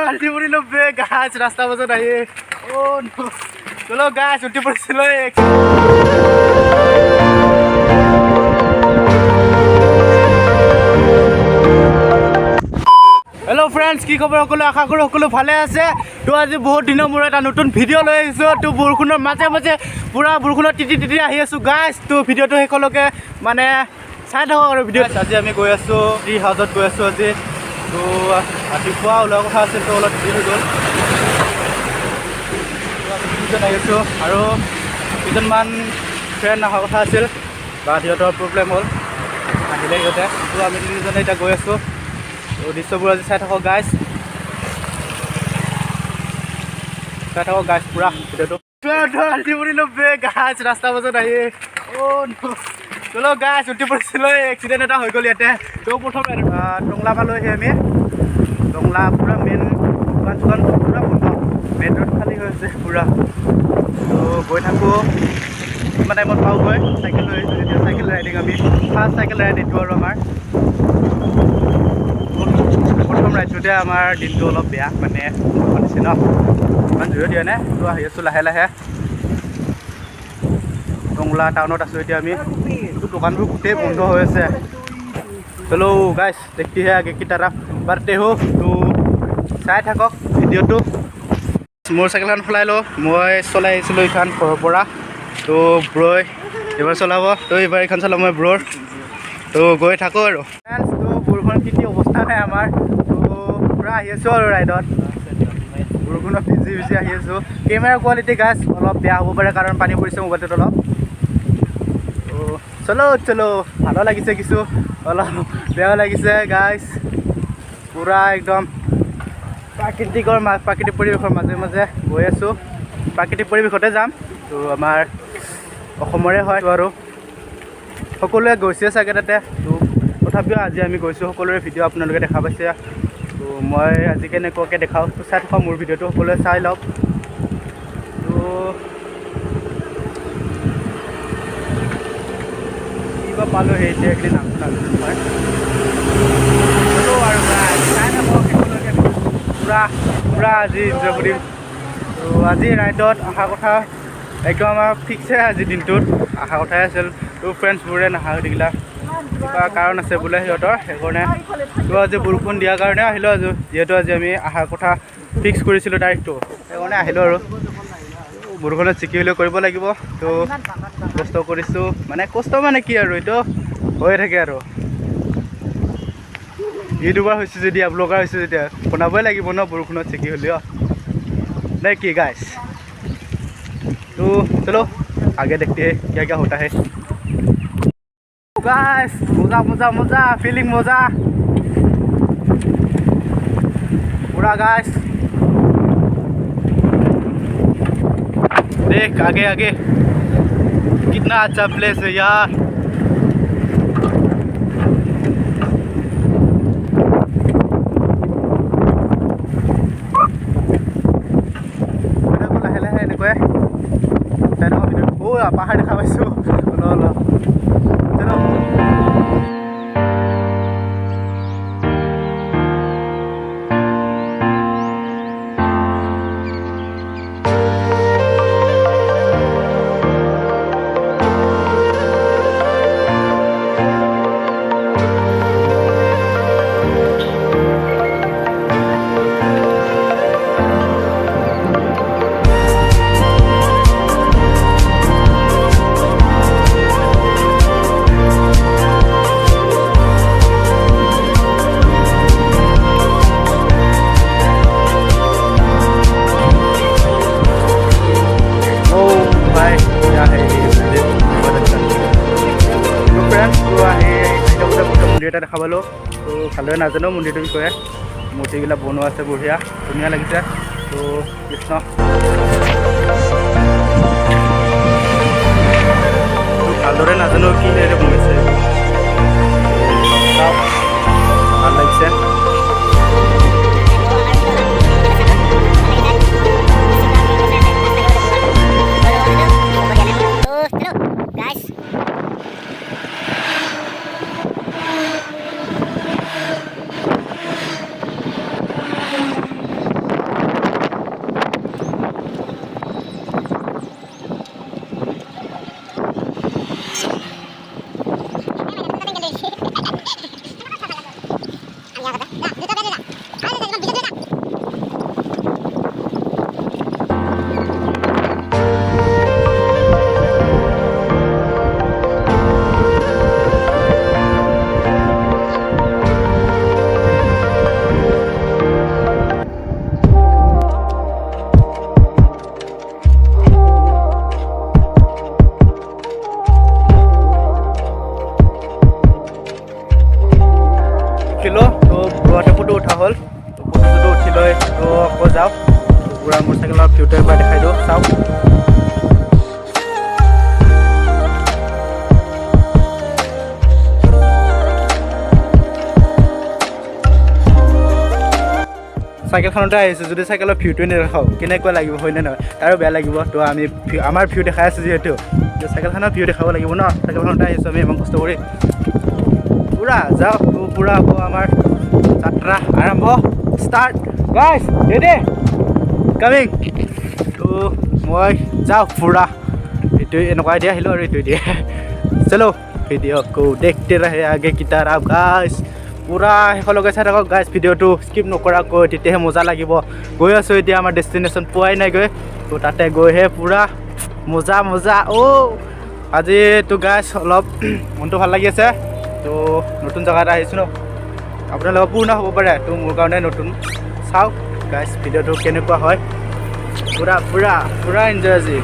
আল্টি পড়িল বে গাছ ৰাস্তা মাজত আহি ও চলো গাছ উঠি পড়ছিল হেল্ল' ফ্ৰেণ্ডছ কি খবৰ সকলো আশা কৰোঁ সকলো ভালে আছে তো আজি বহুত দিনৰ মূৰত এটা নতুন ভিডিঅ' লৈ আহিছোঁ তো বৰষুণৰ মাজে মাজে পূৰা বৰষুণত তিতি তিতি আহি আছোঁ গাইছ তো ভিডিঅ'টো শেষলৈকে মানে চাই থাকক আৰু ভিডিঅ' আজি আমি গৈ আছোঁ ট্ৰি হাউচত গৈ আছোঁ আজি তো ৰাতিপুৱা ওলোৱা কথা আছিল তো অলপ দেৰি হৈ গ'ল আহি আছোঁ আৰু কেইজনমান ফ্ৰেণ্ড অহা কথা আছিল বা সিহঁতৰ প্ৰব্লেম হ'ল আহিলে সিহঁতে তো আমি তিনিজনে এতিয়া গৈ আছোঁ তো দৃশ্যবোৰ আজি চাই থাকক গাইছ পুৰা ভিডিঅ'টো আল্টি পড়িলো বে গাছ ৰাস্তা মাজত আহি অ চলো গাছ উঠি পৰিছিলোঁ এক্সিডেণ্ট এটা হৈ গ'ল ইয়াতে তো প্ৰথম টংলা পালোহি আমি টংলা পূৰা মেইন দোকান চোকান পূৰা বন্ধ মেইন ৰোড খালী হৈ আছে পূৰা তো গৈ থাকোঁ কিমান টাইমত পাওঁগৈ চাইকেল লৈ আহিছোঁ যেতিয়া চাইকেল ৰাইডিং আমি ফাৰ্ষ্ট চাইকেল ৰাইড এইটো আৰু আমাৰ প্ৰথম ৰাইডটোতে আমাৰ দিনটো অলপ বেয়া মানে দিছে ন ইমান জোৰে দিয়া নাই তো আহি আছোঁ লাহে লাহে টংলা টাউনত আছোঁ এতিয়া আমি দোকানবোৰ গোটেই বন্ধ হৈ আছে চলো গাইছ দেখতে হে আগে কি তাৰা বাৰতে হো তো চাই থাকক ভিডিঅ'টো মোৰ চাইকেলখন সলাই লওঁ মই চলাই আহিছিলোঁ এইখন ঘৰৰ পৰা তো ব্ৰই এইবাৰ চলাব তো এইবাৰ এইখন চলাব মই ব্ৰ'ৰ তো গৈ থাকোঁ আৰু তো বৰষুণ তিতি অৱস্থা নাই আমাৰ তো পূৰা আহি আছোঁ আৰু ৰাইডত বৰষুণত ভিজি ভিজি আহি আছোঁ কেমেৰা কোৱালিটি গাছ অলপ বেয়া হ'ব পাৰে কাৰণ পানী পৰিছে মোবাইলটোত অলপ চলো চলো ভালো লাগিছে কিছু অলপ বেয়াও লাগিছে গাইছ পূৰা একদম প্ৰাকৃতিক পৰিৱেশৰ মাজে মাজে গৈ আছোঁ প্ৰাকৃতিক পৰিৱেশতে যাম তো আমাৰ অসমৰে হয় আৰু সকলোৱে গৈছে চাগে তাতে তো তথাপিও আজি আমি গৈছোঁ সকলোৰে ভিডিঅ' আপোনালোকে দেখা পাইছে তো মই আজি কেনেকুৱাকৈ দেখাওঁ তো চাই থাকক মোৰ ভিডিঅ'টো সকলোৱে চাই লওক তো কিবা পালোঁ সেই এতিয়া একদিন নাম মই আৰু চাই থাকক সকলোকে পূৰা আজি এনজয় কৰিম তো আজি ৰাইডত অহা কথা একদম আমাৰ ফিক্সে আজি দিনটোত অহা কথাই আছিল তো ফ্ৰেণ্ডছবোৰে নাহা হৈ থাকিলা কিবা কাৰণ আছে বোলে সিহঁতৰ সেইকাৰণে তো আজি বৰষুণ দিয়াৰ কাৰণে আহিলোঁ আজি যিহেতু আজি আমি অহাৰ কথা ফিক্স কৰিছিলোঁ তাৰিখটো সেইকাৰণে আহিলোঁ আৰু বৰষুণত চিকি হ'লেও কৰিব লাগিব তো কষ্ট কৰিছোঁ মানে কষ্ট মানে কি আৰু এইটো হৈয়ে থাকে আৰু ইউটিউবাৰ হৈছোঁ যেতিয়া ব্লগাৰ হৈছোঁ যেতিয়া বনাবই লাগিব ন বৰষুণত চিকি হ'লেও নে কি গাইছ তো চলো आगे देखते हैं क्या क्या होता है गाइस मजा मजा मजा फीलिंग मजा पूरा गाइस देख आगे आगे कितना अच्छा प्लेस है यार পাহাৰ দেখা পাইছোঁ এটা দেখা পালোঁ তো ভালদৰে নাজানো মন্দিৰটোৰ বিষয়ে মূৰ্তিবিলাক বনোৱা আছে বঢ়িয়া ধুনীয়া লাগিছে তো কৃষ্ণ ভালদৰে নাজানো কি হেৰি বনাইছে ভাল লাগিছে উঠিলোঁ তো ব্ৰতে ফটো উঠা হ'ল তো ফটো উঠি লৈ তো আকৌ যাওঁ পুৰা মোৰ চাইকেলৰ ভিউটো এবাৰ দেখাই দিওঁ চাওক চাইকেলখনতে আহিছোঁ যদি চাইকেলৰ ভিউটোৱে নেদেখাওঁ কেনেকুৱা লাগিব হয়নে নহয় তাৰো বেয়া লাগিব তো আমি আমাৰ ভিউ দেখাই আছোঁ যিহেতু তো চাইকেলখনৰ ভিউ দেখাব লাগিব ন চাইকেলখনতে আহিছোঁ আমি ইমান কষ্ট কৰি পুৰা যাওঁ তো পুৰা আকৌ আমাৰ যাত্ৰা আৰম্ভ ষ্টাৰ্ট গাইজ ৰেডি কামিং তো মই যাওঁ পুৰা এইটোৱে এনেকুৱা দিয়া আহিলোঁ আৰু এইটোৱে দিয়ে চলো ভিডিঅ' কো দেখতে ৰহে আগে কি তাৰাফ গাইজ পুৰা শেষলৈকে চাই থাকক গাইজ ভিডিঅ'টো স্কিপ নকৰাকৈ তেতিয়াহে মজা লাগিব গৈ আছোঁ এতিয়া আমাৰ ডেষ্টিনেশ্যন পোৱাই নাই গৈ তো তাতে গৈহে পুৰা মজা মজা আজিতো গাইজ অলপ মনটো ভাল লাগি আছে তো নতুন জেগা এটা আহিছোঁ ন আপোনালোকৰ পুৰণা হ'ব পাৰে তো মোৰ কাৰণে নতুন চাওক গাইজ ভিডিঅ'টো কেনেকুৱা হয় পুৰা পুৰা পুৰা এনজয় আজি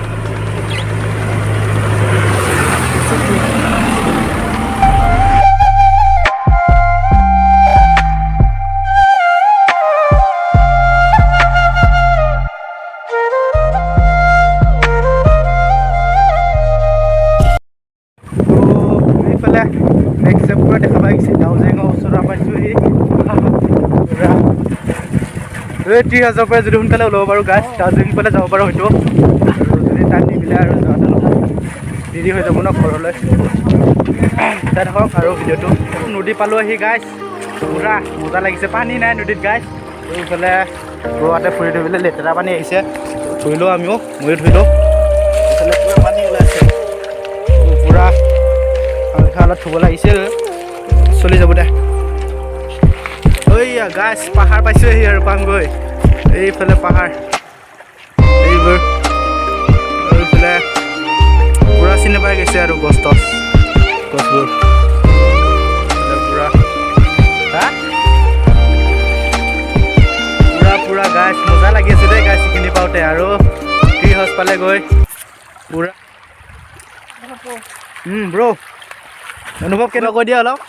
পুৰা দেখা পাইছে ডাউজিঙৰ ওচৰত পাইছোঁহি পুৰা 30,000 পৰা যদি সোনকালে ওলাব পাৰোঁ গাছ ডাউজিং ফালে যাব পাৰোঁ হয়তো আৰু যদি টাইম নিমিলে আৰু যাওঁতে অলপ দেৰি হৈ যাব ন ঘৰলৈ চাই থাকক আৰু ভিডিঅ'টো নদী পালোঁ আহি গাছ পুৰা মজা লাগিছে পানী নাই নদীত গাছ এইফালে ৰ'ৱাতে ফুৰি থৈ পেলাই লেতেৰা পানী আহিছে ধুই লওঁ আমিও ময়ো ধুই লওঁ এইফালে পুৰা পানী ওলাইছে পুৰা অলপ থ'ব লাগিছিল চলি যাব দে ঐয়া গাছ পাহাৰ পাইছোঁহি আৰু পামগৈ এইফালে পাহাৰ এইবোৰ এইফালে পুৰা চিনি পাই গৈছে আৰু গছবোৰ পুৰা পুৰা পুৰা গাছ মজা লাগি আছে দেই গাছ কিনি পাওঁতে আৰু ট্ৰি হাউচ পালে গৈ পুৰা ব্ৰ' অনুভৱ কেনেকৈ দিয়া অলপ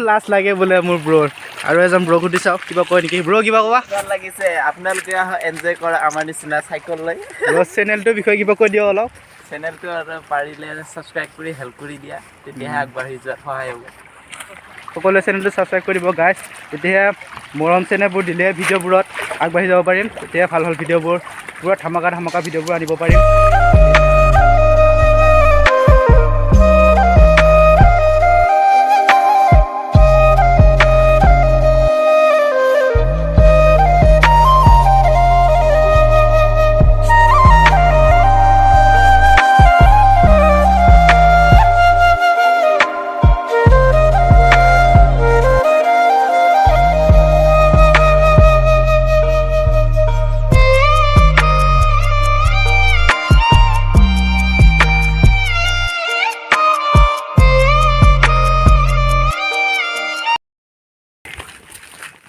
লাজ লাগে বোলে মোৰ ব্ৰ'ৰ আৰু এজন ব্ৰ'ক সুধি চাওক কিবা কয় নেকি ব্ৰ' কিবা ক'বা ভাল লাগিছে আপোনালোকে এনজয় কৰা আমাৰ নিচিনা চাইকেল লৈ চেনেলটোৰ বিষয়ে কিবা কৈ দিয়ক অলপ চেনেলটো আৰু পাৰিলে ছাবস্ক্ৰাইব কৰি হেল্প কৰি দিয়া তেতিয়াহে আগবাঢ়ি যোৱাত সহায় হ'ব সকলোৱে চেনেলটো ছাবস্ক্ৰাইব কৰিব গাইজ তেতিয়াহে মৰম চেনেলবোৰ দিলে ভিডিঅ'বোৰত আগবাঢ়ি যাব পাৰিম তেতিয়াহে ভাল ভাল ভিডিঅ'বোৰ পুৰা ধামাকা ভিডিঅ'বোৰ আনিব পাৰিম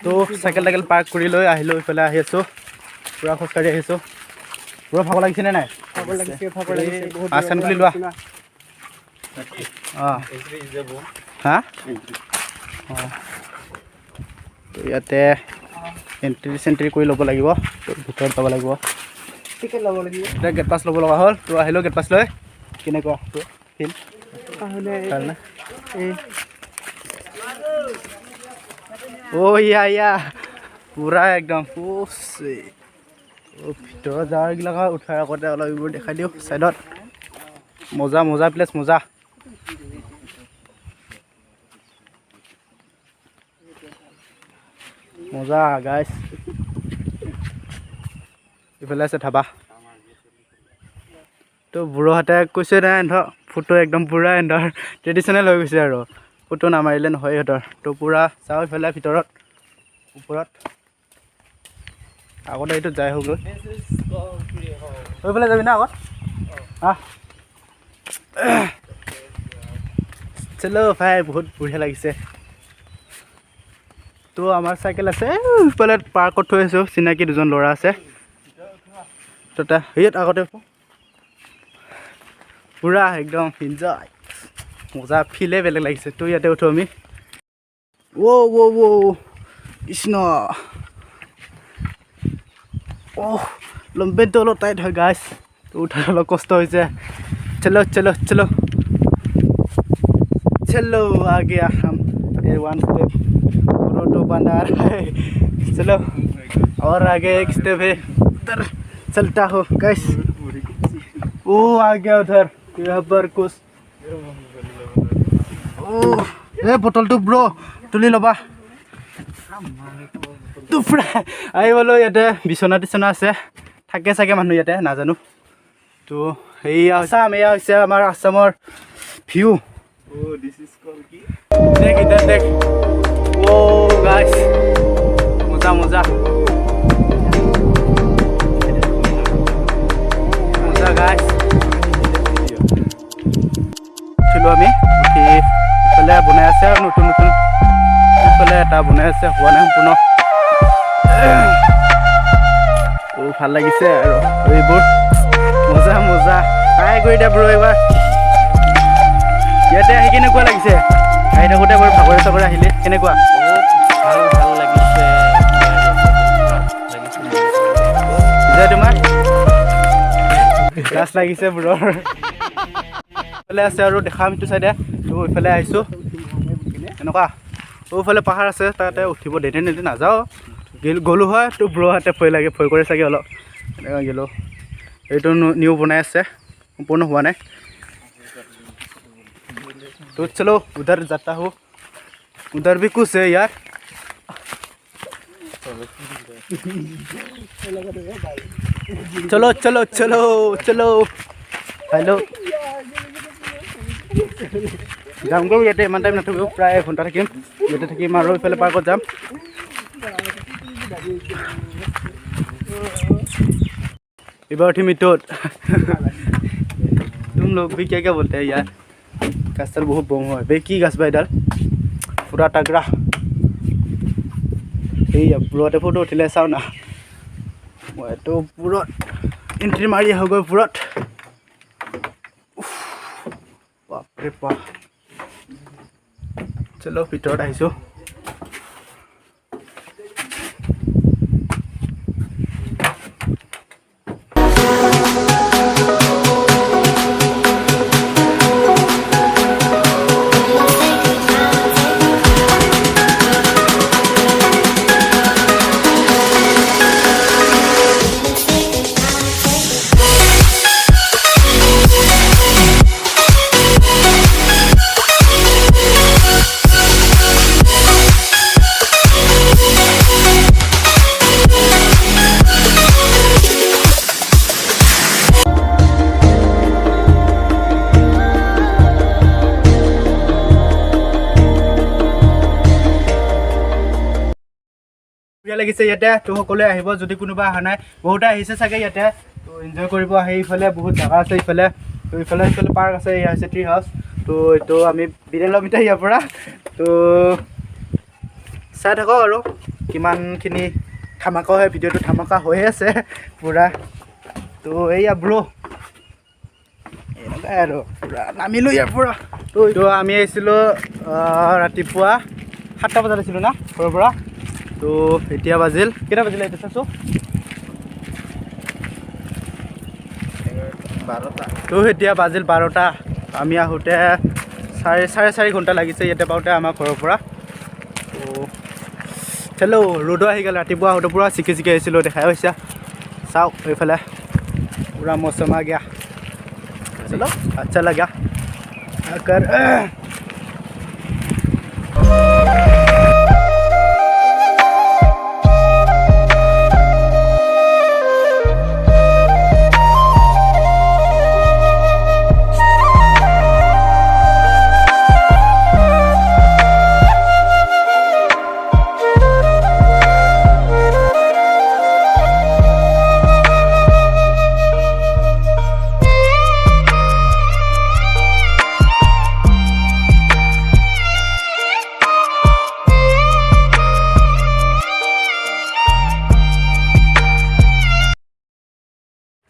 তো চাইকেল পাৰ্ক কৰি লৈ আহিলোঁ এইফালে আহি আছোঁ পুৰা খোজকাঢ়ি আহিছোঁ পুৰা ভাগৰ লাগিছেনে নাই আচান খুলি লোৱা অঁ হা অঁ তো ইয়াতে এণ্ট্ৰি কৰি ল'ব লাগিব তো ভিতৰত যাব লাগিব টিকেট ল'ব লাগিব এতিয়া গেট পাছ ল'ব লগা হ'ল তো আহিলোঁ গেট পাছ লৈ কেনেকুৱা তো ফিল কাৰণে ইয়া পুৰা একদম ভিতৰত যাৱাৰবিলাক উঠাৰ আগতে অলপ এইবোৰ দেখাই দিওঁ ছাইডত মজা প্লেচ মজা গাইছ এইফালে আছে ধাবা তো বুঢ়োহাতে কৈছে নাই এন্ধৰ ফটো একদম পুৰা এন্ধৰ ট্ৰেডিশ্যনেল হৈ গৈছে আৰু ফটো নামাৰিলে নহয় সিহঁতৰ তো পূৰা চাওঁ এইফালে ভিতৰত ওপৰত আগতে এইটো যাই হৈ গ'ল সেইফালে যাবি না আগত চলো ভাই বহুত বঢ়িয়া লাগিছে তো আমাৰ চাইকেল আছে এইফালে পাৰ্কত থৈ আছোঁ চিনাকি দুজন ল'ৰা আছে তো সেয়াত আগতে পূৰা একদম এনজয় মজা ফিলে বেলেগ লাগিছে তো ইয়াতে উঠো আমি কৃষ্ণ লম্বেটো অলপ টাইট হয় গাইছ তো উঠাৰ অলপ কষ্ট হৈছে চলো চলো চলো चलो आ गया हम ये 1 स्टेप तो बना रहा है चलो और आगे एक स्टेप है उधर चलता हो गाइस ओ आ गया उधर यहाँ पर कुछ ओ ये बोतल तो ब्रो तुली लबा तो आई बोलो याते बिछना टिछना আছে থাকে চাগে মানুহ ইয়াতে নাজানো তো এইয়া হৈছে আমাৰ আসামৰ view Oh, this is called ki? Dek idhar dek. Oh, guys. Moza moza. Moza guys. Chilo ami uthi pale bunai ase nutun nutun. Pale eta bunai ase howa nai সম্পূৰ্ণ Oh, ভাল লাগিছে আৰু এইবোৰ মজা মজা ট্ৰাই কৰি দে ব্ৰ এবাৰ ইয়াতে আহি কেনেকুৱা লাগিছে আহি থাকোঁতে বৰ ভাগৰে চাগৰে আহিলে কেনেকুৱা ভাল লাগিছে তোমাৰ ক্লাছ লাগিছে ব্ৰৰ এইফালে আছে আৰু দেখাম এইটো চাইডে তো এইফালে আহিছোঁ এনেকুৱা ওফালে পাহাৰ আছে তাতে উঠিব দেৰি নিদি নাযাওঁ গ'লোঁ হয় তো ব্ৰ হাতে ভয় লাগে ভয় কৰে চাগে অলপ এনেকুৱা গ'লোঁ এইটো নিউ বনাই আছে সম্পূৰ্ণ হোৱা নাই तो चलो उधर जाता हूँ उधर भी कुछ है यार चलो चलो चलो चलो हेलो যামগৈ ইয়াতে ইমান টাইম নাথাকিব প্ৰায় এঘণ্টা থাকিম ইয়াতে থাকিম আৰু এইফালে পাৰ্কত যাম এবাৰ উঠিম ইটোত तुम लोग भी क्या क्या बोलते हैं यार गाছডাল বহুত বম হয় বে কি গাছ বা এডাল পুৰা তাগৰা এইয়া পুৰতে ফটো উঠিলে চাওঁ না মইতো পুৰত এণ্ট্ৰি মাৰি আহোঁগৈ পুৰত বাপৰে বাপ চলো ভিতৰত আহিছোঁ বঢ়িয়া লাগিছে ইয়াতে তো সকলোৱে আহিব যদি কোনোবা অহা নাই বহুতে আহিছে চাগে ইয়াতে তো এনজয় কৰিব আহি ইফালে বহুত জাগা আছে ইফালে তো ইফালে পাৰ্ক আছে এয়া হৈছে ট্ৰি হাউচ তো এইটো আমি বিৰেল মিটাৰ ইয়াৰ পৰা তো চাই থাকক আৰু কিমানখিনি ধামাকা হয় ভিডিঅ'টো ধামাকা হৈ আছে পুৰা তো এইয়া ব্ৰ এনেকুৱাই আৰু পুৰা নামিলোঁ ইয়াৰ পৰা তো আমি আহিছিলোঁ ৰাতিপুৱা 7টা বজাত আহিছিলোঁ না ঘৰৰ পৰা তো এতিয়া বাজিল কেইটা বাজিলে এতিয়া চাইছোঁ 12টা তো এতিয়া বাজিল 12টা আমি আহোঁতে চাৰে 4.5 ঘণ্টা লাগিছে ইয়াতে পাওঁতে আমাৰ ঘৰৰ পৰা তো চলো ৰ'দো আহি গ'ল ৰাতিপুৱা আহোঁতে পূৰা চিকি চিকি আহিছিলোঁ দেখাই হৈছে চাওক এইফালে পূৰা মৌচম আ গয়া চলো আচ্ছা লাগা আকাৰ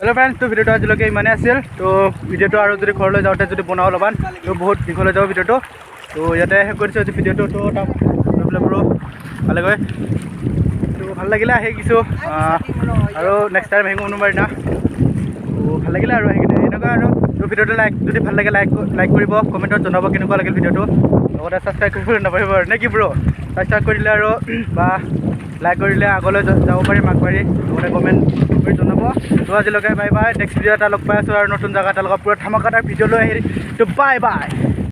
হেল্ল' ফ্ৰেণ্ডছ, তো ভিডিঅ'টো আজিলৈকে ইমানেই আছিল। তো ভিডিঅ'টো আৰু যদি ঘৰলৈ যাওঁতে যদি বনাওঁ অলপমান তো বহুত দীঘলৈ যাব ভিডিঅ'টো। তো ইয়াতে শেষ কৰিছোঁ আজি ভিডিঅ'টো। তো তাক বোলো ভালেকৈ তো ভাল লাগিলে আহি কিছু আৰু নেক্সট টাইম আহিম কোনোবাৰ দিনা। তো ভাল লাগিলে আৰু আহি কিনে এনেকুৱা আৰু। তো ভিডিঅ'টো যদি ভাল লাগে লাইক কৰিব, কমেণ্টত জনাব কেনেকুৱা লাগিল ভিডিঅ'টো। লগতে ছাবস্ক্ৰাইব কৰিবলৈ নাপাহৰিব আৰু নে কি ব্ৰ? ছাবস্ক্ৰাইব কৰিলে আৰু বা লাইক কৰিলে আগলৈ যাব পাৰিম আগবাঢ়ি। লগতে কমেণ্ট কৰি জনাব। তো আজিলৈকে বাই বাই। নেক্সট ভিডিঅ' এটা লগ পাই আছোঁ আৰু নতুন জেগা এটা লগত পুৰা ধামাকাদাৰ ভিডিঅ' লৈ আহি তো বাই বাই।